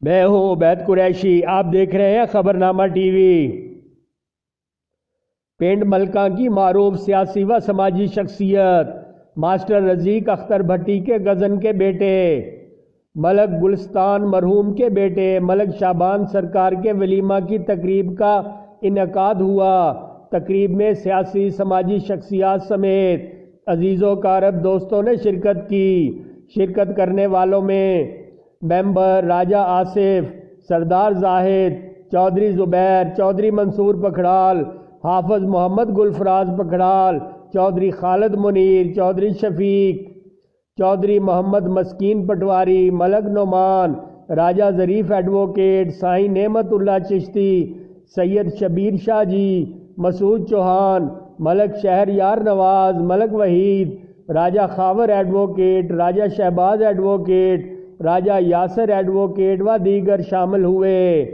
मैं हूं उबैद कुरैशी। आप देख रहे हैं खबरनामा टीवी। पिंड मलका की मारूफ सियासी व समाजी शख्सियत मास्टर रज़ीक अख्तर भट्टी के गज़न के बेटे मलक गुलस्तान मरहूम के बेटे मलक शाबान सरकार के वलीमा की तकरीब का इनेकाद हुआ। तकरीब में सियासी समाजी शख्सियात समेत अजीज़ो कारब दोस्तों ने शिरकत की। शिरकत करने वालों में मेंबर राजा आसिफ, सरदार जाहिद, चौधरी ज़ुबैर, चौधरी मंसूर पखड़ाल, हाफिज मोहम्मद गुलफराज पखड़ाल, चौधरी खालिद मुनीर, चौधरी शफीक, चौधरी मोहम्मद मस्कीन पटवारी, मलक नोमान, राजा ज़रीफ एडवोकेट, साईं नेमतुल्ला चिश्ती, सैयद शबीर शाह जी, मसूद चौहान, मलक शहरयार नवाज, मलक वहीद, राजा खावर एडवोकेट, राजा शहबाज एडवोकेट, राजा यासर एडवोकेट व दीगर शामिल हुए।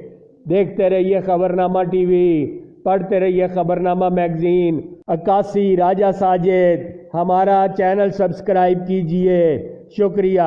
देखते रहिए खबरनामा टीवी, पढ़ते रहिए खबरनामा मैगजीन। 81 राजा साजिद, हमारा चैनल सब्सक्राइब कीजिए। शुक्रिया।